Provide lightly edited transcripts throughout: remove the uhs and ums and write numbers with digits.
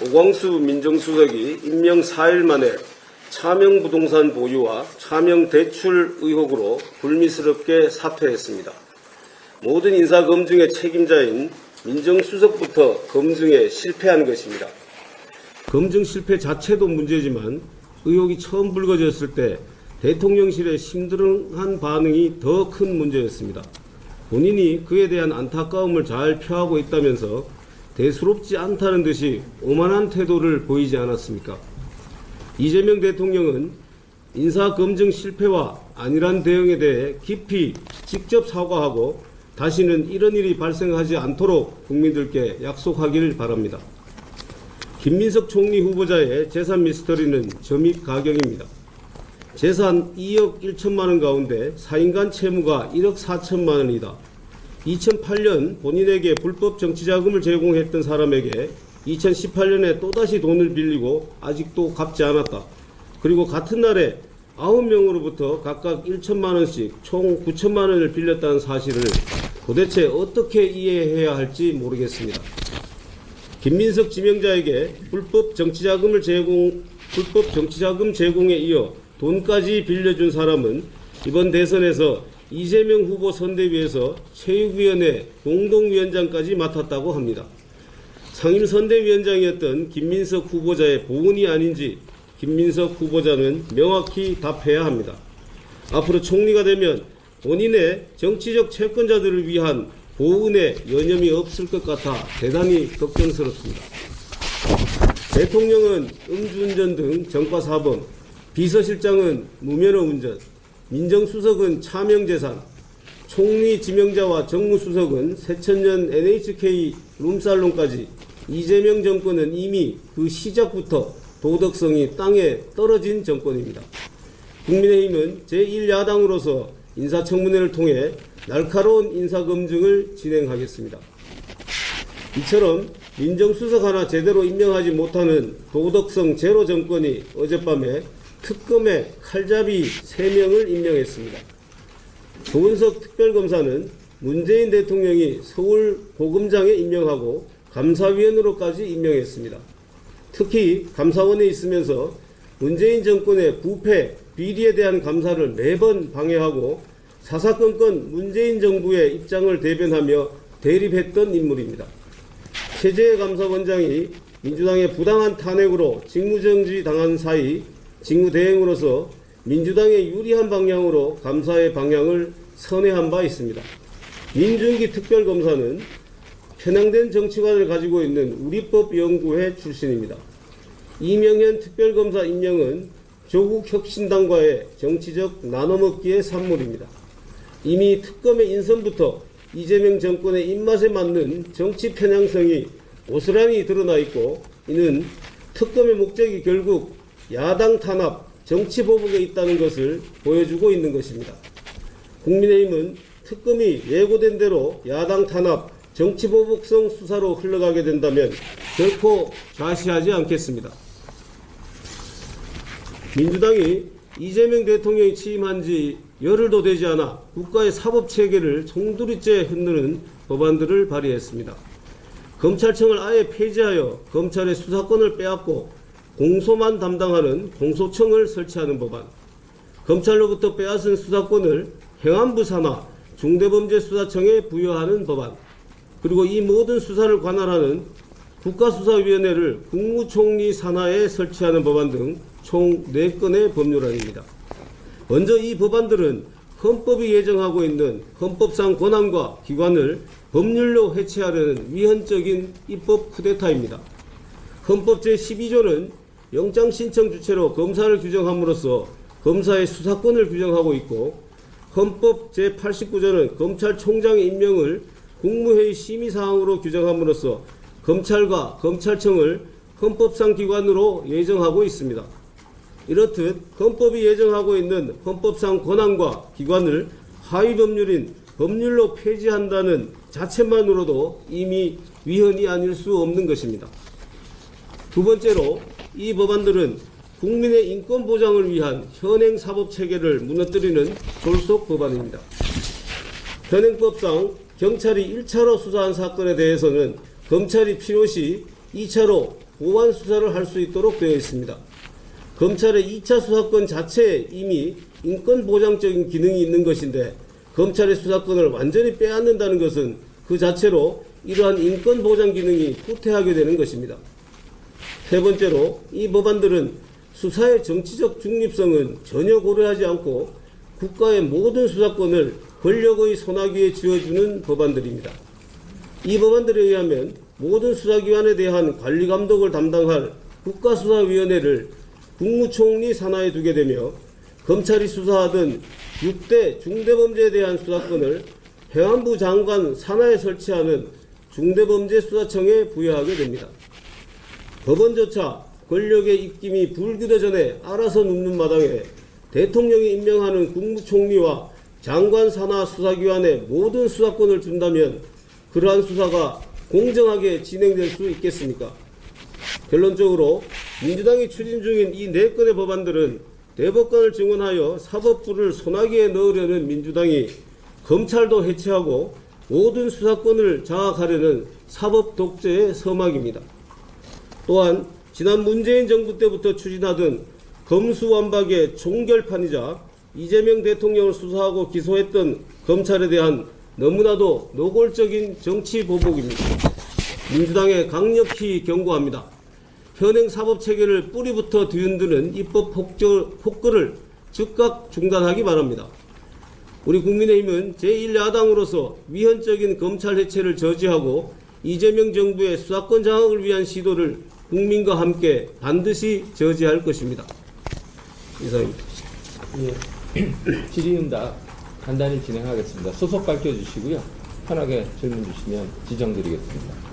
오광수 민정수석이 임명 4일 만에 차명부동산 보유와 차명대출 의혹으로 불미스럽게 사퇴했습니다. 모든 인사검증의 책임자인 민정수석부터 검증에 실패한 것입니다. 검증 실패 자체도 문제지만 의혹이 처음 불거졌을 때 대통령실의 심드렁한 반응이 더 큰 문제였습니다. 본인이 그에 대한 안타까움을 잘 표하고 있다면서 대수롭지 않다는 듯이 오만한 태도를 보이지 않았습니까? 이재명 대통령은 인사검증 실패와 안일한 대응에 대해 깊이 직접 사과하고 다시는 이런 일이 발생하지 않도록 국민들께 약속하길 바랍니다. 김민석 총리 후보자의 재산 미스터리는 점입 가경입니다. 재산 2억 1천만 원 가운데 4인간 채무가 1억 4천만 원이다. 2008년 본인에게 불법 정치자금을 제공했던 사람에게 2018년에 또다시 돈을 빌리고 아직도 갚지 않았다. 그리고 같은 날에 9명으로부터 각각 1천만 원씩 총 9천만 원을 빌렸다는 사실을 도대체 어떻게 이해해야 할지 모르겠습니다. 김민석 지명자에게 불법 정치자금 제공에 이어 돈까지 빌려준 사람은 이번 대선에서 이재명 후보 선대위에서 체육위원회 공동위원장까지 맡았다고 합니다. 상임선대위원장이었던 김민석 후보자의 보은이 아닌지 김민석 후보자는 명확히 답해야 합니다. 앞으로 총리가 되면 본인의 정치적 채권자들을 위한 보은에 여념이 없을 것 같아 대단히 걱정스럽습니다. 대통령은 음주운전 등 정과사범, 비서실장은 무면허 운전, 민정수석은 차명재산, 총리 지명자와 정무수석은 새천년 NHK 룸살롱까지 이재명 정권은 이미 그 시작부터 도덕성이 땅에 떨어진 정권입니다. 국민의힘은 제1야당으로서 인사청문회를 통해 날카로운 인사검증을 진행하겠습니다. 이처럼 민정수석 하나 제대로 임명하지 못하는 도덕성 제로 정권이 어젯밤에 특검에 칼잡이 3명을 임명했습니다. 조은석 특별검사는 문재인 대통령이 서울고검장에 임명하고 감사위원으로까지 임명했습니다. 특히 감사원에 있으면서 문재인 정권의 부패, 비리에 대한 감사를 매번 방해하고 사사건건 문재인 정부의 입장을 대변하며 대립했던 인물입니다. 최재해 감사원장이 민주당의 부당한 탄핵으로 직무정지 당한 사이 직무대행으로서 민주당에 유리한 방향으로 감사의 방향을 선회한 바 있습니다. 민준기 특별검사는 편향된 정치관을 가지고 있는 우리법연구회 출신입니다. 이명현 특별검사 임명은 조국혁신당과의 정치적 나눠먹기의 산물입니다. 이미 특검의 인선부터 이재명 정권의 입맛에 맞는 정치 편향성이 고스란히 드러나 있고, 이는 특검의 목적이 결국 야당 탄압, 정치 보복에 있다는 것을 보여주고 있는 것입니다. 국민의힘은 특검이 예고된 대로 야당 탄압, 정치 보복성 수사로 흘러가게 된다면 결코 좌시하지 않겠습니다. 민주당이 이재명 대통령이 취임한 지 열흘도 되지 않아 국가의 사법체계를 송두리째 흔드는 법안들을 발의했습니다. 검찰청을 아예 폐지하여 검찰의 수사권을 빼앗고 공소만 담당하는 공소청을 설치하는 법안, 검찰로부터 빼앗은 수사권을 행안부 산하 중대범죄수사청에 부여하는 법안, 그리고 이 모든 수사를 관할하는 국가수사위원회를 국무총리 산하에 설치하는 법안 등 총 4건의 법률안입니다. 먼저 이 법안들은 헌법이 예정하고 있는 헌법상 권한과 기관을 법률로 해체하려는 위헌적인 입법 쿠데타입니다. 헌법 제12조는 영장신청 주체로 검사를 규정함으로써 검사의 수사권을 규정하고 있고, 헌법 제89조는 검찰총장의 임명을 국무회의 심의사항으로 규정함으로써 검찰과 검찰청을 헌법상 기관으로 예정하고 있습니다. 이렇듯 헌법이 예정하고 있는 헌법상 권한과 기관을 하위 법률인 법률로 폐지한다는 자체만으로도 이미 위헌이 아닐 수 없는 것입니다. 두 번째로, 이 법안들은 국민의 인권 보장을 위한 현행 사법체계를 무너뜨리는 졸속 법안입니다. 현행법상 경찰이 1차로 수사한 사건에 대해서는 검찰이 필요시 2차로 보완 수사를 할 수 있도록 되어 있습니다. 검찰의 2차 수사권 자체에 이미 인권보장적인 기능이 있는 것인데 검찰의 수사권을 완전히 빼앗는다는 것은 그 자체로 이러한 인권보장 기능이 후퇴하게 되는 것입니다. 세 번째로 이 법안들은 수사의 정치적 중립성은 전혀 고려하지 않고 국가의 모든 수사권을 권력의 손아귀에 쥐어주는 법안들입니다. 이 법안들에 의하면 모든 수사기관에 대한 관리감독을 담당할 국가수사위원회를 국무총리 산하에 두게 되며 검찰이 수사하던 6대 중대범죄에 대한 수사권을 행안부 장관 산하에 설치하는 중대범죄수사청에 부여하게 됩니다. 법원조차 권력의 입김이 불기도 전에 알아서 눕는 마당에 대통령이 임명하는 국무총리와 장관 산하 수사기관에 모든 수사권을 준다면 그러한 수사가 공정하게 진행될 수 있겠습니까? 결론적으로 민주당이 추진 중인 이 4건의 법안들은 대법관을 증언하여 사법부를 소나기에 넣으려는 민주당이 검찰도 해체하고 모든 수사권을 장악하려는 사법 독재의 서막입니다. 또한 지난 문재인 정부 때부터 추진하던 검수완박의 종결판이자 이재명 대통령을 수사하고 기소했던 검찰에 대한 너무나도 노골적인 정치 보복입니다. 민주당에 강력히 경고합니다. 현행 사법체계를 뿌리부터 뒤흔드는 입법 폭거를 즉각 중단하기 바랍니다. 우리 국민의힘은 제1야당으로서 위헌적인 검찰 해체를 저지하고 이재명 정부의 수사권 장악을 위한 시도를 국민과 함께 반드시 저지할 것입니다. 이상입니다. 예. 질의응답 간단히 진행하겠습니다. 소속 밝혀주시고요. 편하게 질문 주시면 지정드리겠습니다.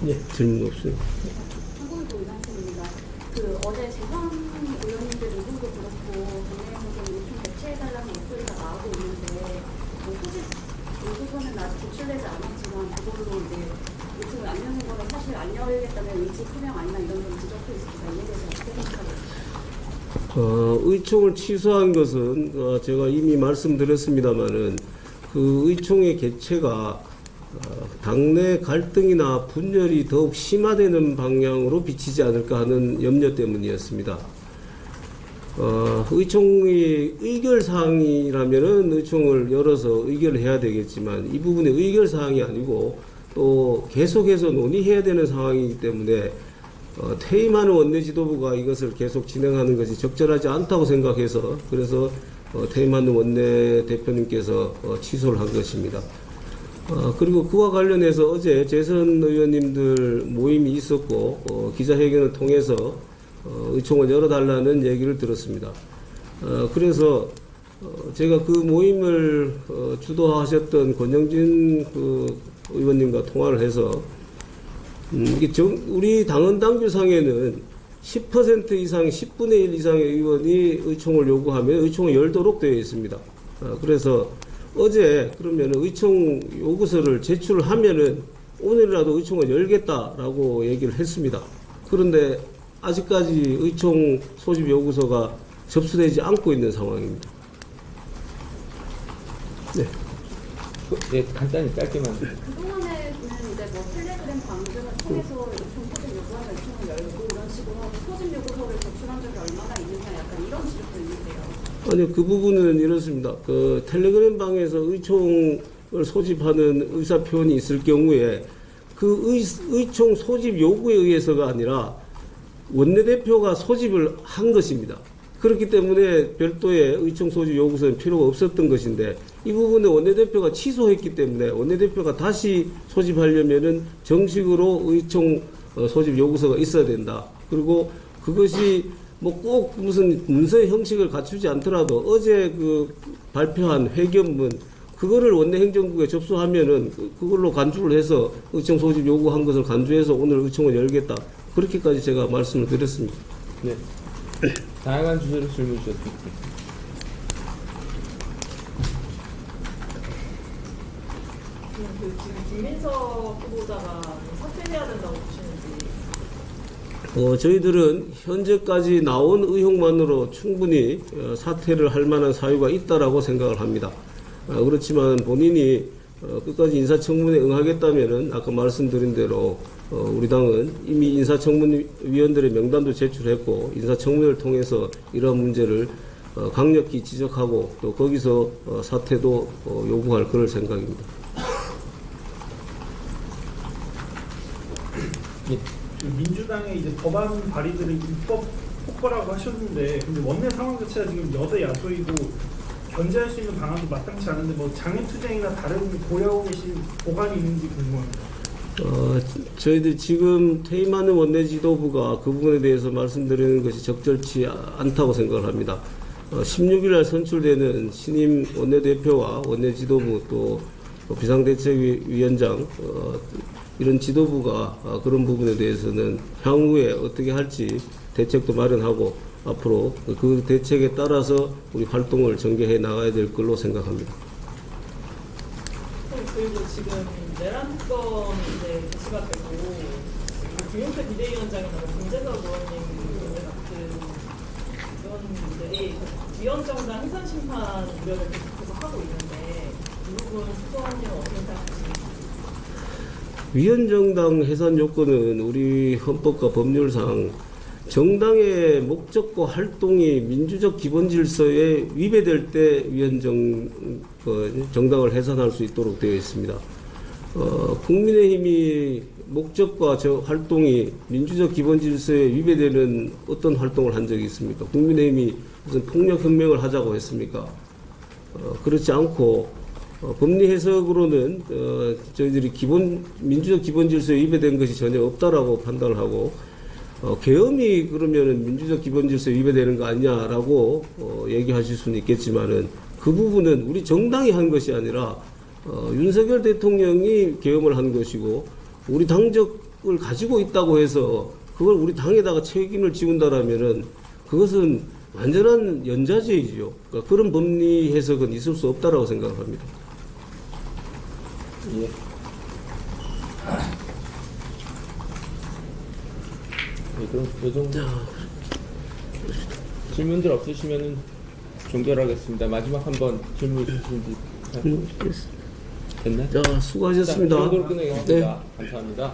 네, 질문 없어요. 한국도 의장님입니다. 어제 재선 의원님들 의견도 그렇고 국내에서도 요청 대체해달라는 목소리가 나오고 있는데 소집 요구서는 아직 제출되지 않았지만 그걸로 이제 요청을 안 여는 거는 사실 안 열겠다는 의지 표명 아니나 이런 점 지적도 있습니다. 이에 대해서 어떻게 생각하세요? 의총을 취소한 것은 제가 이미 말씀드렸습니다마는 그 의총의 개최가 당내 갈등이나 분열이 더욱 심화되는 방향으로 비치지 않을까 하는 염려 때문이었습니다. 의총이 의결사항이라면 의총을 열어서 의결을 해야 되겠지만 이 부분이 의결사항이 아니고 또 계속해서 논의해야 되는 상황이기 때문에 퇴임하는 원내지도부가 이것을 계속 진행하는 것이 적절하지 않다고 생각해서 그래서 퇴임하는 원내대표님께서 취소를 한 것입니다. 그리고 그와 관련해서 어제 재선 의원님들 모임이 있었고 기자회견을 통해서 의총을 열어달라는 얘기를 들었습니다. 그래서 제가 그 모임을 주도하셨던 권영진 의원님과 통화를 해서 우리 당헌 당규상에는 10% 이상, 10분의 1 이상의 의원이 의총을 요구하면 의총을 열도록 되어 있습니다. 그래서 어제 그러면 의총 요구서를 제출을 하면은 오늘이라도 의총을 열겠다라고 얘기를 했습니다. 그런데 아직까지 의총 소집 요구서가 접수되지 않고 있는 상황입니다. 네. 네, 간단히 짧게만. 그동안에는 이제 텔레그램 방송을 통해서 요청 소집 요구하면 요청을 열고 이런 식으로 하고 소집 요구서를 제출한 적이 얼마나 있느냐 약간 이런 지적도 있는데요. 아니요, 그 부분은 이렇습니다. 텔레그램 방에서 의총을 소집하는 의사표현이 있을 경우에 그 의총 소집 요구에 의해서가 아니라 원내대표가 소집을 한 것입니다. 그렇기 때문에 별도의 의총 소집 요구서는 필요가 없었던 것인데 이 부분에 원내대표가 취소했기 때문에 원내대표가 다시 소집하려면은 정식으로 의총 소집 요구서가 있어야 된다. 그리고 그것이 꼭 무슨 문서의 형식을 갖추지 않더라도 어제 발표한 회견문 그거를 원내행정국에 접수하면은 그걸로 간주를 해서 의총 소집 요구한 것을 간주해서 오늘 의총을 열겠다. 그렇게까지 제가 말씀을 드렸습니다. 네. 다양한 주제로 질문 주셨습니다. 지금 김민석 후보자가 사퇴해야 된다고 보시는지. 저희들은 현재까지 나온 의혹만으로 충분히 사퇴를 할 만한 사유가 있다라고 생각을 합니다. 그렇지만 본인이 끝까지 인사청문회에 응하겠다면은 아까 말씀드린 대로 우리 당은 이미 인사청문위원들의 명단도 제출했고 인사청문회를 통해서 이러한 문제를 강력히 지적하고 또 거기서 사퇴도 요구할 그럴 생각입니다. 그 민주당의 이제 법안 발의들을 입법 폭거라고 하셨는데, 근데 원내 상황 자체가 지금 여대 야소이고 견제할 수 있는 방안도 마땅치 않은데 뭐 장애투쟁이나 다른 고려하고 계신 보관이 있는지 궁금합니다. 저희들 지금 퇴임하는 원내 지도부가 그 부분에 대해서 말씀드리는 것이 적절치 않다고 생각을 합니다. 16일 날 선출되는 신임 원내대표와 원내 지도부 또 비상대책위원장 이런 지도부가 그런 부분에 대해서는 향후에 어떻게 할지 대책도 마련하고 앞으로 그 대책에 따라서 우리 활동을 전개해 나가야 될 걸로 생각합니다. 그리고 지금 내란 특검이 이제 개시가 되고 김용태 비대위원장이나 김재석 의원님 같은 의원들이 위헌정당 해산심판 우려를 계속해서 하고 있는데 이 부분 수소원님은 어떻게 생각하십니까? 위헌정당 해산 요건은 우리 헌법과 법률상 정당의 목적과 활동이 민주적 기본 질서에 위배될 때 정당을 해산할 수 있도록 되어 있습니다. 국민의힘이 목적과 활동이 민주적 기본 질서에 위배되는 어떤 활동을 한 적이 있습니까? 국민의힘이 무슨 폭력혁명을 하자고 했습니까? 그렇지 않고 법리 해석으로는 저희들이 민주적 기본 질서에 위배된 것이 전혀 없다라고 판단을 하고 계엄이 그러면은 민주적 기본 질서에 위배되는 거 아니냐라고 얘기하실 수는 있겠지만은 그 부분은 우리 정당이 한 것이 아니라 윤석열 대통령이 계엄을 한 것이고 우리 당적을 가지고 있다고 해서 그걸 우리 당에다가 책임을 지운다라면은 그것은 완전한 연좌제이죠. 그러니까 그런 법리 해석은 있을 수 없다라고 생각합니다. 예. 네, 그럼 요 정도 질문들 없으시면은 종결하겠습니다. 마지막 한번 질문 주시는지 됐나요? 자, 수고하셨습니다. 자, 이 정도로 끝내겠습니다. 네. 감사합니다.